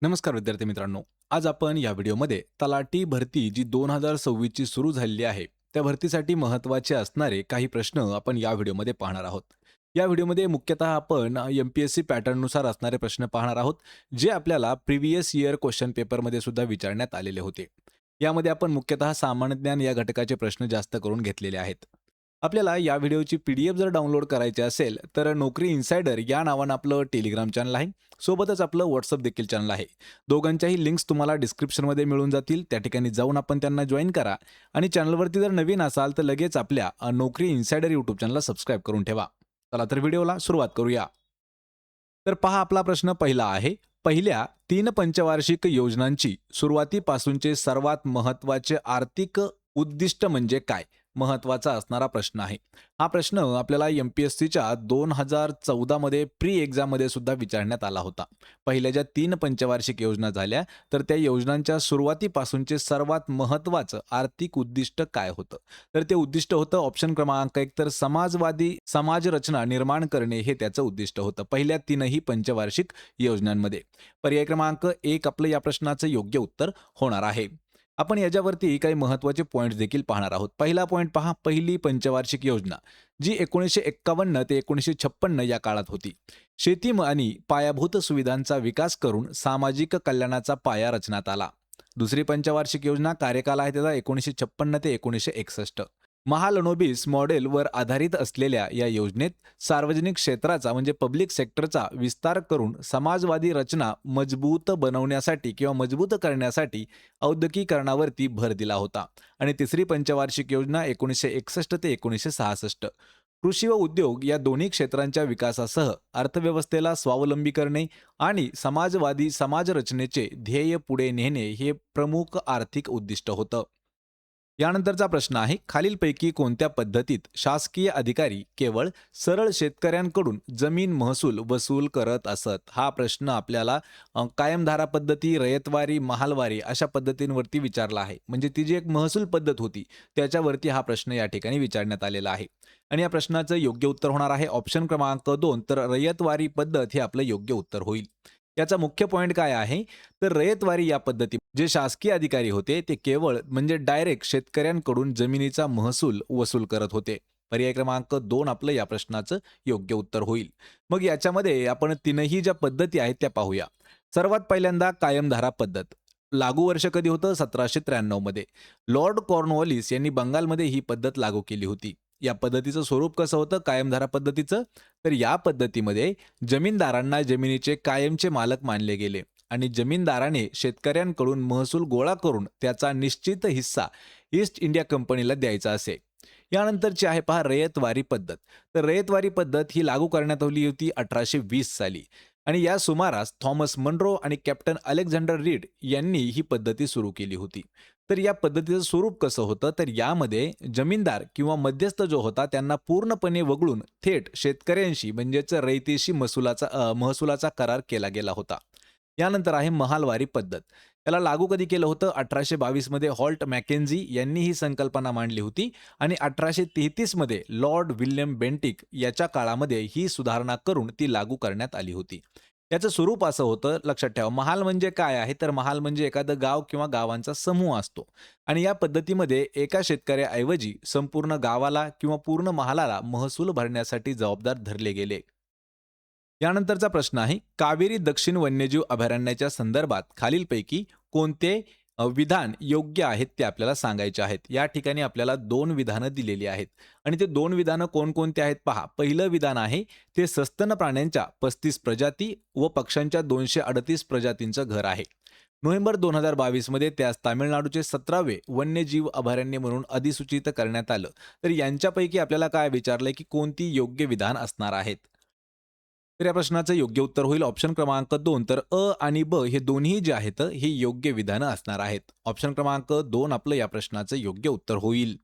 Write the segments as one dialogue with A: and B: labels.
A: नमस्कार विद्यार्थी मित्रांनो. आज आपण या व्हिडिओमध्ये तलाठी भरती जी 2026 ची सुरू झालेली आहे, त्या भरतीसाठी महत्त्वाचे असणारे काही प्रश्न आपण या व्हिडिओमध्ये पाहणार आहोत. या व्हिडिओमध्ये मुख्यतः आपण एम-पी-एस-सी पॅटर्ननुसार असणारे प्रश्न पाहणार आहोत, जे आपल्याला प्रिव्हियस इयर क्वेश्चन पेपरमध्ये सुद्धा विचारण्यात आलेले होते. यामध्ये आपण मुख्यतः सामान्य ज्ञान या घटकाचे प्रश्न जास्त करून घेतलेले आहेत. आपल्याला या व्हिडिओची पी-डी-एफ जर डाउनलोड करायची असेल, तर नोकरी इन्साइडर या नावानं आपलं टेलिग्राम चॅनल आहे. सोबतच आपलं WhatsApp देखील चॅनल आहे. दोघांच्याही लिंक्स तुम्हाला डिस्क्रिप्शनमध्ये मिळून जातील. त्या ठिकाणी जाऊन आपण त्यांना जॉइन करा आणि चॅनलवरती जर नवीन असाल तर लगेच आपल्या नोकरी इन्साइडर यूट्यूब चॅनलला सबस्क्राईब करून ठेवा. चला तर व्हिडिओला सुरुवात करूया. तर पहा आपला प्रश्न पहिला आहे. पहिल्या 3 पंचवार्षिक योजनांची सुरुवातीपासूनचे सर्वात महत्त्वाचे आर्थिक उद्दिष्ट म्हणजे काय? महत्त्वाचा असणारा प्रश्न आहे. हा प्रश्न आपल्याला एम-पी-एस-सीच्या 2014 मध्ये प्री एक्झाममध्ये सुद्धा विचारण्यात आला होता. पहिल्या ज्या 3 पंचवार्षिक योजना झाल्या, तर त्या योजनांच्या सुरुवातीपासूनचे सर्वात महत्त्वाचं आर्थिक उद्दिष्ट काय होतं? तर ते उद्दिष्ट होतं ऑप्शन क्रमांक 1 तर समाजवादी समाजरचना निर्माण करणे हे त्याचं उद्दिष्ट होतं. पहिल्या 3ही पंचवार्षिक योजनांमध्ये. पर्याय क्रमांक 1 आपलं या प्रश्नाचं योग्य उत्तर होणार आहे. आपण याच्यावरती काही महत्त्वाचे पॉइंट्स देखील पाहणार आहोत. पहिला पॉइंट पहा, पहिली पंचवार्षिक योजना जी 1951 ते 1956 या काळात होती. शेती आणि पायाभूत सुविधांचा विकास करून सामाजिक कल्याणाचा पाया रचण्यात आला. दुसरी पंचवार्षिक योजना कार्यकाल आहे त्याचा 1956 ते 1961. महालनोबिस मॉडेलवर आधारित असलेल्या या योजनेत सार्वजनिक क्षेत्राचा म्हणजे पब्लिक सेक्टरचा विस्तार करून समाजवादी रचना मजबूत बनवण्यासाठी किंवा मजबूत करण्यासाठी औद्योगिकीकरणावरती भर दिला होता. आणि तिसरी पंचवार्षिक योजना 1961 ते 1966 कृषी व उद्योग या दोन्ही क्षेत्रांच्या विकासासह अर्थव्यवस्थेला स्वावलंबी करणे आणि समाजवादी समाजरचनेचे ध्येय पुढे नेणे हे प्रमुख आर्थिक उद्दिष्ट होतं. यानंतरचा प्रश्न आहे, खालीलपैकी कोणत्या पद्धतीत शासकीय अधिकारी केवळ सरळ शेतकऱ्यांकडून जमीन महसूल वसूल करत असत? हा प्रश्न आपल्याला कायमधारा पद्धती, रयतवारी, महालवारी अशा पद्धतींवरती विचारला आहे. म्हणजे ती जी एक महसूल पद्धत होती, त्याच्यावरती हा प्रश्न या ठिकाणी विचारण्यात आलेला आहे. आणि या प्रश्नाचं योग्य उत्तर होणार आहे ऑप्शन क्रमांक 2 तर रयतवारी पद्धत हे आपलं योग्य उत्तर होईल. याचा मुख्य पॉइंट काय आहे? तर रयतवारी या पद्धती जे शासकीय अधिकारी होते ते केवळ म्हणजे डायरेक्ट शेतकऱ्यांकडून जमिनीचा महसूल वसूल करत होते. पर्याय क्रमांक 2 आपलं या प्रश्नाचं योग्य उत्तर होईल. मग याच्यामध्ये आपण तीनही ज्या पद्धती आहेत त्या पाहूया. सर्वात पहिल्यांदा कायमधारा पद्धत. लागू वर्ष कधी होतं? 1793 मध्ये. लॉर्ड कॉर्नवॉलिस यांनी बंगालमध्ये ही पद्धत लागू केली होती. या पद्धतीचं स्वरूप कसं होतं कायमधारा पद्धतीचं? तर या पद्धतीमध्ये जमीनदारांना जमिनीचे कायमचे मालक मानले गेले आणि जमीनदाराने शेतकऱ्यांकडून महसूल गोळा करून त्याचा निश्चित हिस्सा ईस्ट इंडिया कंपनीला द्यायचा असे. यानंतरची आहे पहा रयतवारी पद्धत. तर रयतवारी पद्धत ही लागू करण्यात आली होती 1820 साली आणि या सुमारास थॉमस मनरो आणि कॅप्टन अलेक्झांडर रीड यांनी ही पद्धती सुरू केली होती. तर या पद्धतीचं स्वरूप कसं होतं? तर यामध्ये जमीनदार किंवा मध्यस्थ जो होता त्यांना पूर्णपणे वगळून थेट शेतकऱ्यांशी म्हणजेच रयतेशी महसुलाचा करार केला गेला होता. यानंतर आहे महालवारी पद्धत. याला लागू कधी केलं होतं? 1822 मध्ये हॉल्ट मॅकेन्झी यांनी ही संकल्पना मांडली होती आणि 1833 मध्ये लॉर्ड विल्यम बेंटिक याच्या काळामध्ये ही सुधारणा करून ती लागू करण्यात आली होती. याचं स्वरूप असं होतं, लक्षात ठेवा. महाल म्हणजे काय आहे? तर महाल म्हणजे एखादं गाव किंवा गावांचा समूह असतो आणि या पद्धतीमध्ये एका शेतकऱ्याऐवजी संपूर्ण गावाला किंवा पूर्ण महालाला महसूल भरण्यासाठी जबाबदार धरले गेले. यानंतरचा प्रश्न आहे, कावेरी दक्षिण वन्यजीव अभयारण्याच्या संदर्भात खालीलपैकी कोणते विधान योग्य आहेत ते आपल्याला सांगायचे आहेत. या ठिकाणी आपल्याला 2 विधानं दिलेली आहेत आणि ते 2 विधानं कोणकोणते आहेत पहा. पहिलं विधान आहे ते सस्तन प्राण्यांच्या 35 प्रजाती व पक्ष्यांच्या 238 प्रजातींचं घर आहे. नोव्हेंबर 2022 मध्ये त्यास तामिळनाडूचे 17वे वन्यजीव अभयारण्य म्हणून अधिसूचित करण्यात आलं. तर यांच्यापैकी आपल्याला काय विचारलंय की कोणती योग्य विधान असणार आहेत? तर या प्रश्नाचं योग्य उत्तर होईल ऑप्शन क्रमांक 2 तर अ आणि ब हे दोन्ही जे आहेत हे योग्य विधानं असणार आहेत. ऑप्शन क्रमांक 2 आपलं या प्रश्नाचं योग्य उत्तर होईल.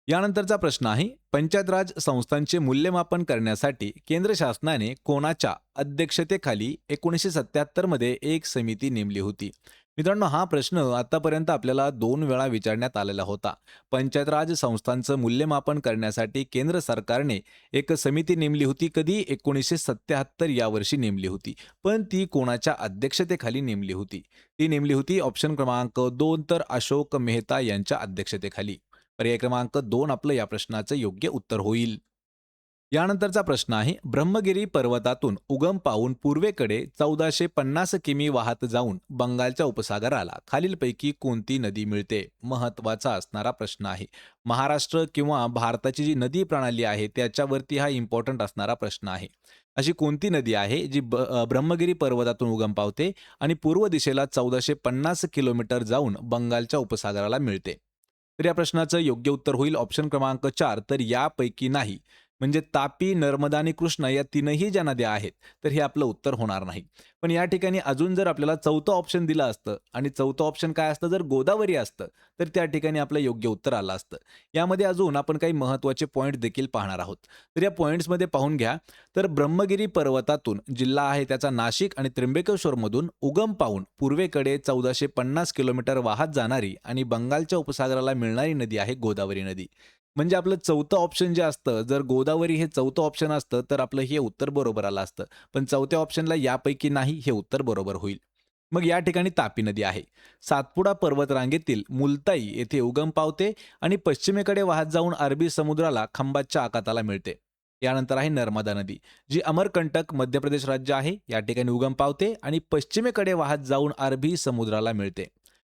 A: यानंतरचा प्रश्न आहे, पंचायत राज संस्थांचे मूल्यमापन करण्यासाठी केंद्र शासनाने कोणाच्या अध्यक्षतेखाली 1977 मध्ये एक समिती नेमली होती? मित्रांनो, हा प्रश्न आतापर्यंत आपल्याला 2 वेळा विचारण्यात आलेला होता. पंचायत राज संस्थांचं मूल्यमापन करण्यासाठी केंद्र सरकारने एक समिती नेमली होती. कधी? 1977 या वर्षी नेमली होती. पण ती कोणाच्या अध्यक्षतेखाली नेमली होती? ती नेमली होती ऑप्शन क्रमांक 2 तर अशोक मेहता यांच्या अध्यक्षतेखाली. पर्याय क्रमांक 2 आपलं या प्रश्नाचं योग्य उत्तर होईल. यानंतरचा प्रश्न आहे, ब्रह्मगिरी पर्वतातून उगम पावून पूर्वेकडे 1450 किमी वाहत जाऊन बंगालच्या उपसागराला खालीलपैकी कोणती नदी मिळते? महत्वाचा असणारा प्रश्न आहे. महाराष्ट्र किंवा भारताची जी नदी प्रणाली आहे त्याच्यावरती हा इम्पॉर्टंट असणारा प्रश्न आहे. अशी कोणती नदी आहे जी ब्रह्मगिरी पर्वतातून उगम पावते आणि पूर्व दिशेला 1450 किलोमीटर जाऊन बंगालच्या उपसागराला मिळते? तर या प्रश्नाचं योग्य उत्तर होईल ऑप्शन क्रमांक 4 तर यापैकी नाही. म्हणजे तापी, नर्मदा आणि कृष्णा या तीनही ज्या नद्या आहेत, तर हे आपलं उत्तर होणार नाही. पण या ठिकाणी अजून जर आपल्याला चौथं ऑप्शन दिलं असतं आणि चौथं ऑप्शन काय असतं, जर गोदावरी असतं, तर त्या ठिकाणी आपलं योग्य उत्तर आलं असतं. यामध्ये अजून आपण काही महत्त्वाचे पॉईंट देखील पाहणार आहोत. तर या पॉईंट्समध्ये पाहून घ्या. तर ब्रह्मगिरी पर्वतातून जिल्हा आहे त्याचा नाशिक आणि त्र्यंबकेश्वरमधून उगम पावून पूर्वेकडे 1450 किलोमीटर वाहत जाणारी आणि बंगालच्या उपसागराला मिळणारी नदी आहे गोदावरी नदी. म्हणजे आपलं चौथं ऑप्शन जे असतं, जर गोदावरी हे चौथं ऑप्शन असतं, तर आपलं हे उत्तर बरोबर आलं असतं. पण चौथ्या ऑप्शनला यापैकी नाही हे उत्तर बरोबर होईल. मग या ठिकाणी तापी नदी आहे. सातपुडा पर्वतरांगेतील मुलताई येथे उगम पावते आणि पश्चिमेकडे वाहत जाऊन अरबी समुद्राला खंबातच्या आखाताला मिळते. यानंतर आहे नर्मदा नदी, जी अमरकंटक मध्य प्रदेश राज्य आहे, या ठिकाणी उगम पावते आणि पश्चिमेकडे वाहत जाऊन अरबी समुद्राला मिळते.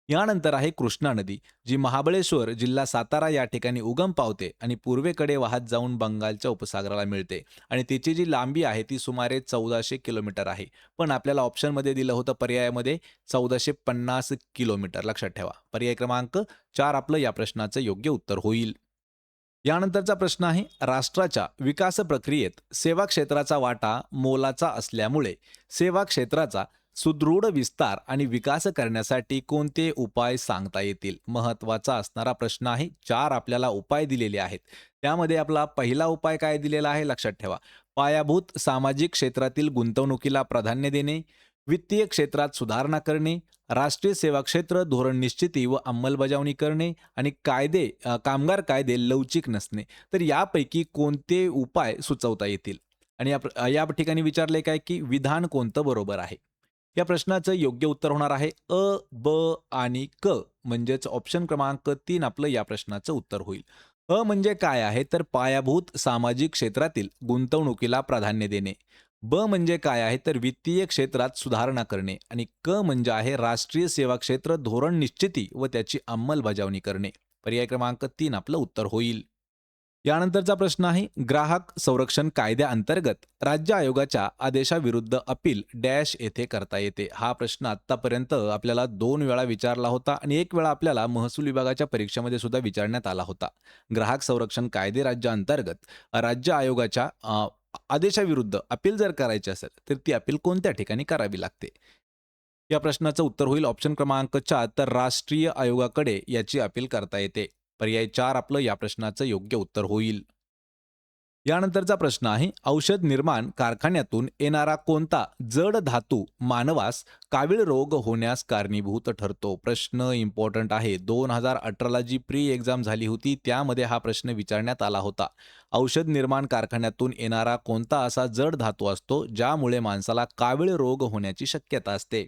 A: यानंतर आहे कृष्णा नदी, जी महाबळेश्वर जिल्हा सातारा या ठिकाणी उगम पावते आणि पूर्वेकडे वाहत जाऊन बंगालच्या उपसागराला मिळते आणि तिची जी लांबी आहे ती सुमारे 1400 किलोमीटर आहे. पण आपल्याला ऑप्शनमध्ये दिलं होतं पर्यायामध्ये 1450 किलोमीटर. लक्षात ठेवा. पर्याय क्रमांक 4 आपलं या प्रश्नाचं योग्य उत्तर होईल. यानंतरचा प्रश्न आहे, राष्ट्राच्या विकास प्रक्रियेत सेवा क्षेत्राचा वाटा मोलाचा असल्यामुळे सेवा क्षेत्राचा सुदृढ विस्तार आणि विकास करण्यासाठी कोणते उपाय सांगता येतील? महत्वाचा असणारा प्रश्न आहे. 4 आपल्याला उपाय दिलेले आहेत. त्यामध्ये आपला पहिला उपाय काय दिलेला आहे लक्षात ठेवा. पायाभूत सामाजिक क्षेत्रातील गुंतवणुकीला प्राधान्य देणे, वित्तीय क्षेत्रात सुधारणा करणे, राष्ट्रीय सेवा क्षेत्र धोरण निश्चिती व अंमलबजावणी करणे आणि कामगार कायदे लवचिक नसणे. तर यापैकी कोणते उपाय सुचवता येतील? आणि या ठिकाणी विचारले काय की विधान कोणतं बरोबर आहे? या प्रश्नाचं योग्य उत्तर होणार आहे अ, ब आणि क. म्हणजेच ऑप्शन क्रमांक 3 आपलं या प्रश्नाचं उत्तर होईल. अ म्हणजे काय आहे तर पायाभूत सामाजिक क्षेत्रातील गुंतवणुकीला प्राधान्य देणे. ब म्हणजे काय आहे तर वित्तीय क्षेत्रात सुधारणा करणे आणि क म्हणजे आहे राष्ट्रीय सेवा क्षेत्र धोरण निश्चिती व त्याची अंमलबजावणी करणे. पर्याय क्रमांक 3 आपलं उत्तर होईल. यानंतरचा प्रश्न आहे, ग्राहक संरक्षण कायद्याअंतर्गत राज्य आयोगाच्या आदेशाविरुद्ध अपील डॅश येथे करता येते? हा प्रश्न आतापर्यंत आपल्याला 2 वेळा विचारला होता आणि 1 वेळा आपल्याला महसूल विभागाच्या परीक्षेमध्ये सुद्धा विचारण्यात आला होता. ग्राहक संरक्षण कायदे राज्याअंतर्गत राज्य आयोगाच्या आदेशाविरुद्ध अपील जर करायची असेल तर ती अपील कोणत्या ठिकाणी करावी लागते? या प्रश्नाचं उत्तर होईल ऑप्शन क्रमांक 4 तर राष्ट्रीय आयोगाकडे याची अपील करता येते. पर्याय 4 आपलं या प्रश्नाचं योग्य उत्तर होईल. यानंतरचा प्रश्न आहे, औषध निर्माण कारखान्यातून येणारा कोणता जड धातू मानवास कावीळ रोग होण्यास कारणीभूत ठरतो? प्रश्न इम्पॉर्टंट आहे. 2018ला जी प्री एक्झाम झाली होती त्यामध्ये हा प्रश्न विचारण्यात आला होता. औषध निर्माण कारखान्यातून येणारा कोणता असा जड धातू असतो ज्यामुळे माणसाला कावीळ रोग होण्याची शक्यता असते?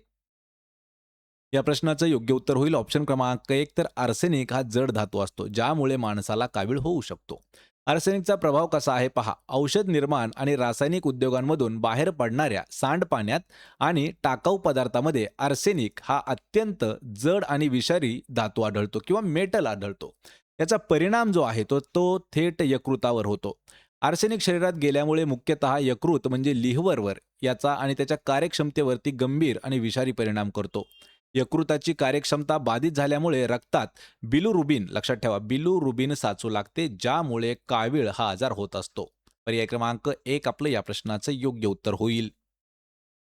A: या प्रश्नाचं योग्य उत्तर होईल ऑप्शन क्रमांक 1 तर आर्सेनिक हा जड धातू असतो ज्यामुळे माणसाला कावीळ होऊ शकतो. आर्सेनिकचा प्रभाव कसा आहे पहा. औषध निर्माण आणि रासायनिक उद्योगांमधून बाहेर पडणाऱ्या सांडपाण्यात आणि टाकाऊ पदार्थामध्ये आर्सेनिक हा अत्यंत जड आणि विषारी धातू आढळतो किंवा मेटल आढळतो. याचा परिणाम जो आहे तो तो थेट यकृतावर होतो. आर्सेनिक शरीरात गेल्यामुळे मुख्यतः यकृत म्हणजे लिव्हरवर याचा आणि त्याच्या कार्यक्षमतेवरती गंभीर आणि विषारी परिणाम करतो. यकृताची कार्यक्षमता बाधित झाल्यामुळे रक्तात बिलुरुबिन, लक्षात ठेवा, बिलुरुबिन साचू लागते ज्यामुळे कावीळ हा आजार होत असतो. पर्याय क्रमांक 1 आपलं या प्रश्नाचं योग्य उत्तर होईल.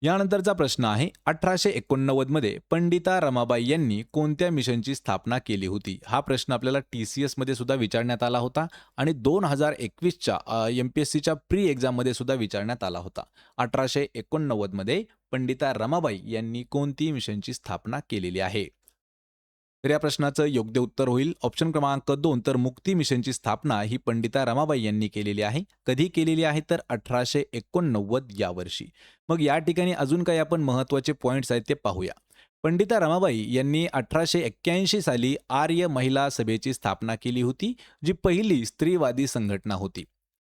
A: यानंतरचा प्रश्न आहे 1889 मध्ये पंडिता रमाबाई यांनी कोणत्या मिशनची स्थापना केली होती? हा प्रश्न आपल्याला TCS मध्ये सुद्धा विचारण्यात आला होता आणि 2021च्या MPSCच्या प्री एक्झाममध्ये सुद्धा विचारण्यात आला होता. 1889 मध्ये पंडिता रमाबाई यांनी कोणती मिशनची स्थापना केलेली आहे? तर या प्रश्नाचं योग्य उत्तर होईल ऑप्शन क्रमांक 2. तर मुक्ती मिशनची स्थापना ही पंडिता रमाबाई यांनी केलेली आहे. कधी केलेली आहे? तर 1889 या वर्षी. मग या ठिकाणी अजून काही आपण महत्त्वाचे पॉइंट्स आहेत ते पाहूया. पंडिता रमाबाई यांनी 1881 साली आर्य महिला सभेची स्थापना केली होती, जी पहिली स्त्रीवादी संघटना होती.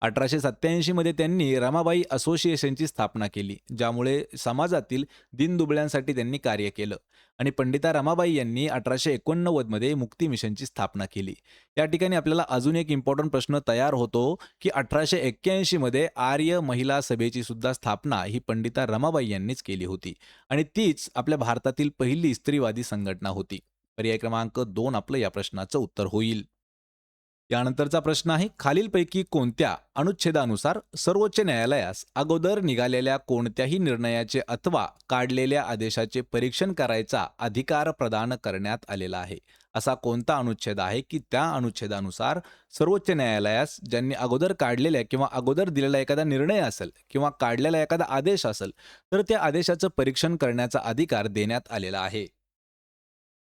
A: 1887 मध्ये त्यांनी रमाबाई असोसिएशनची स्थापना केली, ज्यामुळे समाजातील दीनदुबळ्यांसाठी त्यांनी कार्य केलं. आणि पंडिता रमाबाई यांनी 1889 मध्ये मुक्ती मिशनची स्थापना केली. या ठिकाणी आपल्याला अजून एक इम्पॉर्टंट प्रश्न तयार होतो की 1881 मध्ये आर्य महिला सभेची सुद्धा स्थापना ही पंडिता रमाबाई यांनीच केली होती आणि तीच आपल्या भारतातील पहिली स्त्रीवादी संघटना होती. पर्याय क्रमांक 2 आपलं या प्रश्नाचं उत्तर होईल. यानंतरचा प्रश्न आहे खालीलपैकी कोणत्या अनुच्छेदानुसार सर्वोच्च न्यायालयास अगोदर निघालेल्या कोणत्याही निर्णयाचे अथवा काढलेल्या आदेशाचे परीक्षण करायचा अधिकार प्रदान करण्यात आलेला आहे? असा कोणता अनुच्छेद आहे की त्या अनुच्छेदानुसार सर्वोच्च न्यायालयास ज्यांनी अगोदर काढलेल्या किंवा अगोदर दिलेला एखादा निर्णय असेल किंवा काढलेला एखादा आदेश असेल तर त्या आदेशाचं परीक्षण करण्याचा अधिकार देण्यात आलेला आहे?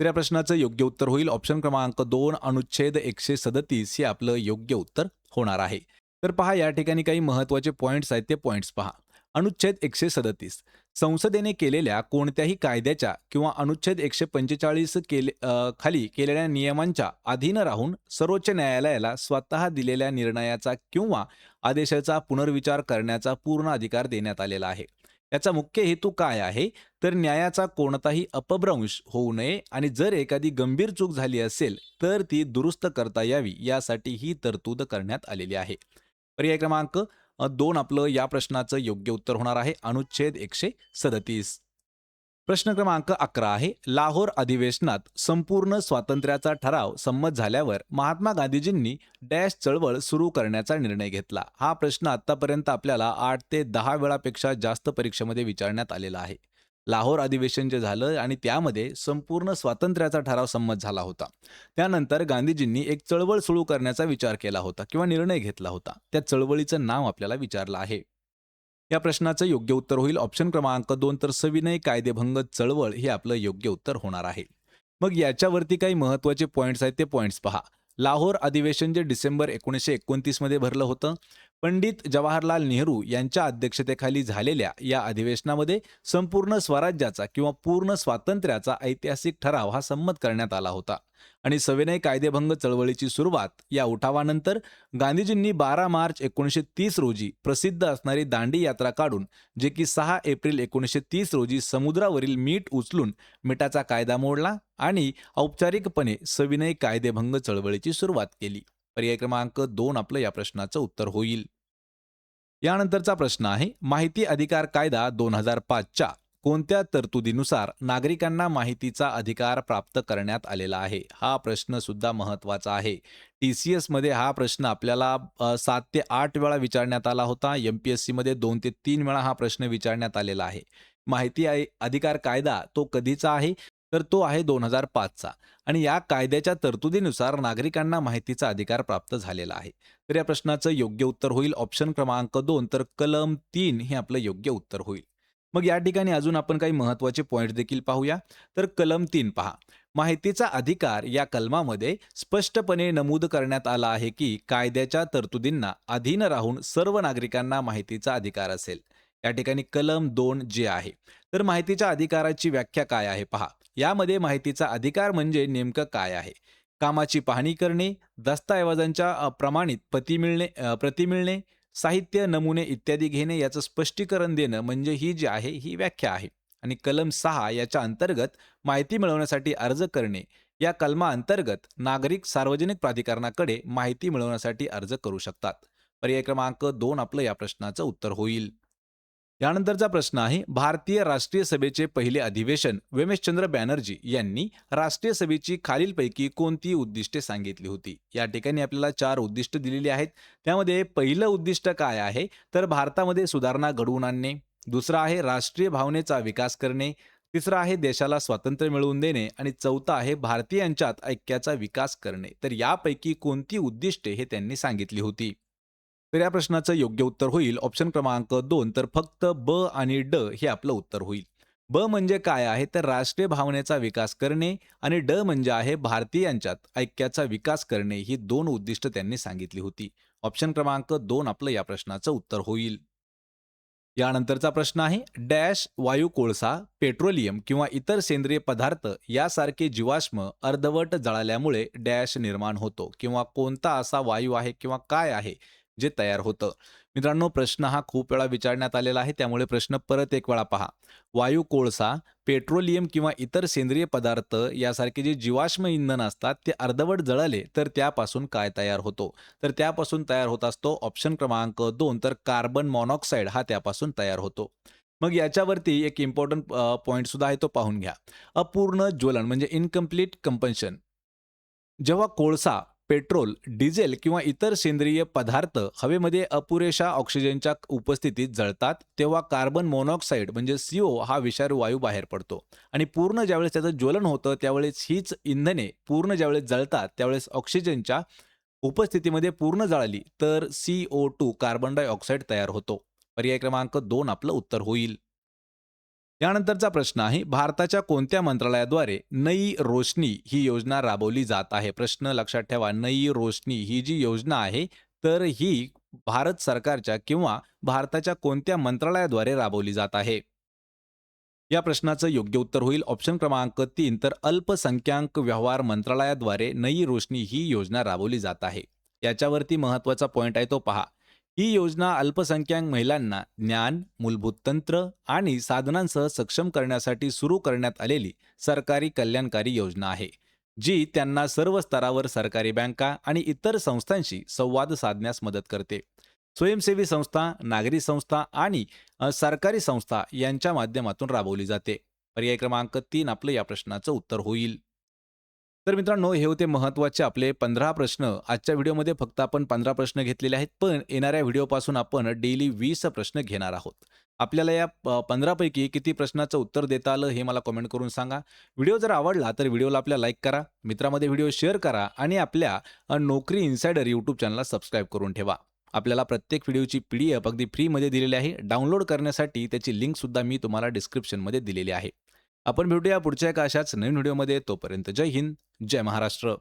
A: तर या प्रश्नाचं योग्य उत्तर होईल ऑप्शन क्रमांक 2 अनुच्छेद 137 हे आपलं योग्य उत्तर होणार आहे. तर पहा या ठिकाणी काही महत्त्वाचे पॉइंट्स आहेत ते पॉइंट्स पहा. अनुच्छेद 137 संसदेने केलेल्या कोणत्याही कायद्याच्या किंवा अनुच्छेद 145 खाली केलेल्या नियमांच्या अधीन राहून सर्वोच्च न्यायालयाला स्वतः दिलेल्या निर्णयाचा किंवा आदेशाचा पुनर्विचार करण्याचा पूर्ण अधिकार देण्यात आलेला आहे. याचा मुख्य हेतू काय आहे? तर न्यायाचा कोणताही अपभ्रंश होऊ नये आणि जर एखादी गंभीर चूक झाली असेल तर ती दुरुस्त करता यावी यासाठी ही तरतूद करण्यात आलेली आहे. पर्याय क्रमांक 2 आपलं या प्रश्नाचं योग्य उत्तर होणार आहे अनुच्छेद 137. प्रश्न क्रमांक 11 आहे लाहोर अधिवेशनात संपूर्ण स्वातंत्र्याचा ठराव संमत झाल्यावर महात्मा गांधीजींनी डॅश चळवळ सुरू करण्याचा निर्णय घेतला. हा प्रश्न आतापर्यंत आपल्याला 8 ते 10 वेळापेक्षा जास्त परीक्षेमध्ये विचारण्यात आलेला आहे. लाहोर अधिवेशन जे झालं आणि त्यामध्ये संपूर्ण स्वातंत्र्याचा ठराव संमत झाला होता. त्यानंतर गांधीजींनी एक चळवळ सुरू करण्याचा विचार केला होता किंवा निर्णय घेतला होता. त्या चळवळीचं नाव आपल्याला विचारलं आहे. या प्रश्नाचं योग्य उत्तर होईल ऑप्शन क्रमांक 2 तर सविनय कायदेभंग चळवळ हे आपलं योग्य उत्तर होणार आहे. मग याच्यावरती काही महत्त्वाचे पॉइंट्स आहेत ते पॉइंट्स पहा. लाहोर अधिवेशन जे डिसेंबर 1929 मध्ये भरलं होतं. पंडित जवाहरलाल नेहरू यांच्या अध्यक्षतेखाली झालेल्या या अधिवेशनामध्ये संपूर्ण स्वराज्याचा किंवा पूर्ण स्वातंत्र्याचा ऐतिहासिक ठराव हा संमत करण्यात आला होता आणि सविनय कायदेभंग चळवळीची सुरुवात या उठावानंतर गांधीजींनी 12 मार्च 1930 रोजी प्रसिद्ध असणारी दांडी यात्रा काढून जे की 6 एप्रिल 1930 रोजी समुद्रावरील मीठ उचलून मिठाचा कायदा मोडला आणि औपचारिकपणे सविनय कायदेभंग चळवळीची सुरुवात केली. पर्याय क्रमांक 2 आपलं या प्रश्नाचं उत्तर होईल. यानंतरचा प्रश्न आहे माहिती अधिकार कायदा 2005च्या कोणत्या तरतुदीनुसार नागरिकांना माहितीचा अधिकार प्राप्त करण्यात आलेला आहे? हा प्रश्न सुद्धा महत्त्वाचा आहे. TCS मध्ये हा प्रश्न आपल्याला 7 ते 8 वेळा विचारण्यात आला होता. MPSC मध्ये 2 ते 3 वेळा हा प्रश्न विचारण्यात आलेला आहे. माहिती अधिकार कायदा तो कधीचा आहे? तर तो आहे 2005चा आणि या कायद्याच्या तरतुदीनुसार नागरिकांना माहितीचा अधिकार प्राप्त झालेला आहे. तर या प्रश्नाचं योग्य उत्तर होईल ऑप्शन क्रमांक 2 तर कलम 3 हे आपलं योग्य उत्तर होईल. मग या ठिकाणी अजून आपण काही महत्त्वाचे पॉइंट देखील पाहूया. तर कलम 3 पहा. माहितीचा अधिकार या कलमामध्ये स्पष्टपणे नमूद करण्यात आला आहे की कायद्याच्या तरतुदींना अधीन राहून सर्व नागरिकांना माहितीचा अधिकार असेल. या ठिकाणी कलम 2 जे आहे तर माहितीच्या अधिकाराची व्याख्या काय आहे पहा. यामध्ये माहितीचा अधिकार म्हणजे नेमकं काय आहे? कामाची पाहणी करणे, दस्तऐवजांच्या प्रमाणित प्रती मिळणे, साहित्य, नमुने इत्यादी घेणे याचं स्पष्टीकरण देणं म्हणजे ही जी आहे ही व्याख्या आहे. आणि कलम 6 याच्या अंतर्गत माहिती मिळवण्यासाठी अर्ज करणे या कलमाअंतर्गत नागरिक सार्वजनिक प्राधिकरणाकडे माहिती मिळवण्यासाठी अर्ज करू शकतात. पर्याय क्रमांक 2 आपलं या प्रश्नाचं उत्तर होईल. यानंतरचा प्रश्न आहे भारतीय राष्ट्रीय सभेचे पहिले अधिवेशन व्यमेशचंद्र बॅनर्जी यांनी राष्ट्रीय सभेची खालीलपैकी कोणती उद्दिष्टे सांगितली होती? या ठिकाणी आपल्याला 4 उद्दिष्ट दिलेली आहेत. त्यामध्ये पहिलं उद्दिष्ट काय आहे तर भारतामध्ये सुधारणा घडवून आणणे. दुसरा आहे राष्ट्रीय भावनेचा विकास करणे. तिसरं आहे देशाला स्वातंत्र्य मिळवून देणे आणि चौथं आहे भारतीयांच्यात ऐक्याचा विकास करणे. तर यापैकी कोणती उद्दिष्टे हे त्यांनी सांगितली होती? तर या प्रश्नाचं योग्य उत्तर होईल ऑप्शन क्रमांक 2. तर फक्त ब आणि ड हे आपलं उत्तर होईल. ब म्हणजे काय आहे तर राष्ट्रीय भावनेचा विकास करणे आणि ड म्हणजे आहे भारतीयांच्यात ऐक्याचा विकास करणे ही 2 उद्दिष्ट त्यांनी सांगितली होती. ऑप्शन क्रमांक 2 आपलं या प्रश्नाचं उत्तर होईल. यानंतरचा प्रश्न आहे डॅश वायू कोळसा, पेट्रोलियम किंवा इतर सेंद्रिय पदार्थ यासारखे जीवाश्म अर्धवट जळाल्यामुळे डॅश निर्माण होतो किंवा कोणता असा वायू आहे किंवा काय आहे जे तयार होतं. मित्रांनो, प्रश्न हा खूप वेळा विचारण्यात आलेला आहे, त्यामुळे प्रश्न परत एक वेळा पहा. वायू कोळसा, पेट्रोलियम किंवा इतर सेंद्रिय पदार्थ यासारखे जे जीवाश्म इंधन असतात ते अर्धवट जळाले तर त्यापासून काय तयार होतो? तर त्यापासून तयार होत असतो ऑप्शन क्रमांक 2. तर कार्बन मोनॉक्साईड हा त्यापासून तयार होतो. मग याच्यावरती एक इम्पॉर्टंट पॉइंट सुद्धा आहे, तो पाहून घ्या. अपूर्ण ज्वलन म्हणजे इनकम्प्लीट कंबशन. जेव्हा कोळसा, पेट्रोल, डिझेल किंवा इतर सेंद्रिय पदार्थ हवेमध्ये अपुरेशा ऑक्सिजनच्या उपस्थितीत जळतात, तेव्हा कार्बन मोनॉक्साईड म्हणजे CO हा विषारी वायू बाहेर पडतो. आणि पूर्ण ज्यावेळेस त्याचं ज्वलन होतं, त्यावेळेस हीच इंधने पूर्ण ज्यावेळेस जळतात, त्यावेळेस ऑक्सिजनच्या उपस्थितीमध्ये पूर्ण जळाली तर CO2 कार्बन डायऑक्साईड तयार होतो. पर्याय क्रमांक 2 आपलं उत्तर होईल. यानंतरचा प्रश्न आहे भारताच्या कोणत्या मंत्रालयाद्वारे नई रोशनी ही योजना राबवली जात आहे? प्रश्न लक्षात ठेवा, नई रोशनी ही जी योजना आहे तर ही भारत सरकारच्या किंवा भारताच्या कोणत्या मंत्रालयाद्वारे राबवली जात आहे? या प्रश्नाचं योग्य उत्तर होईल ऑप्शन क्रमांक 3. तर अल्पसंख्याक व्यवहार मंत्रालयाद्वारे नई रोशनी ही योजना राबवली जात आहे. याच्यावरती महत्त्वाचा पॉइंट आहे, तो पहा. ही योजना अल्पसंख्याक महिलांना ज्ञान, मूलभूत तंत्र आणि साधनांसह सक्षम करण्यासाठी सुरू करण्यात आलेली सरकारी कल्याणकारी योजना आहे, जी त्यांना सर्व स्तरावर सरकारी बँका आणि इतर संस्थांशी संवाद साधण्यास मदत करते. स्वयंसेवी संस्था, नागरी संस्था आणि सरकारी संस्था यांच्या माध्यमातून राबवली जाते. पर्याय क्रमांक 3 आपलं या प्रश्नाचं उत्तर होईल. तर मित्रांनो, हे होते महत्त्वाचे आपले 15 प्रश्न. आजच्या व्हिडिओमध्ये फक्त आपण 15 प्रश्न घेतलेले आहेत, पण येणाऱ्या व्हिडिओपासून आपण डेली 20 प्रश्न घेणार आहोत. आपल्याला या 15 पैकी किती प्रश्नाचं उत्तर देता आलं हे मला कमेंट करून सांगा. व्हिडिओ जर आवडला तर व्हिडिओला आपल्या लाईक करा, मित्रामध्ये व्हिडिओ शेअर करा आणि आपल्या नोकरी इन्सायडर यूट्यूब चॅनलला सबस्क्राईब करून ठेवा. आपल्याला प्रत्येक व्हिडिओची PDF अगदी फ्रीमध्ये दिलेली आहे. डाउनलोड करण्यासाठी त्याची लिंकसुद्धा मी तुम्हाला डिस्क्रिप्शनमध्ये दिलेली आहे. आपण भेटूया पुढच्या एका अशाच नवीन व्हिडिओमध्ये. तोपर्यंत जय हिंद, जय महाराष्ट्र.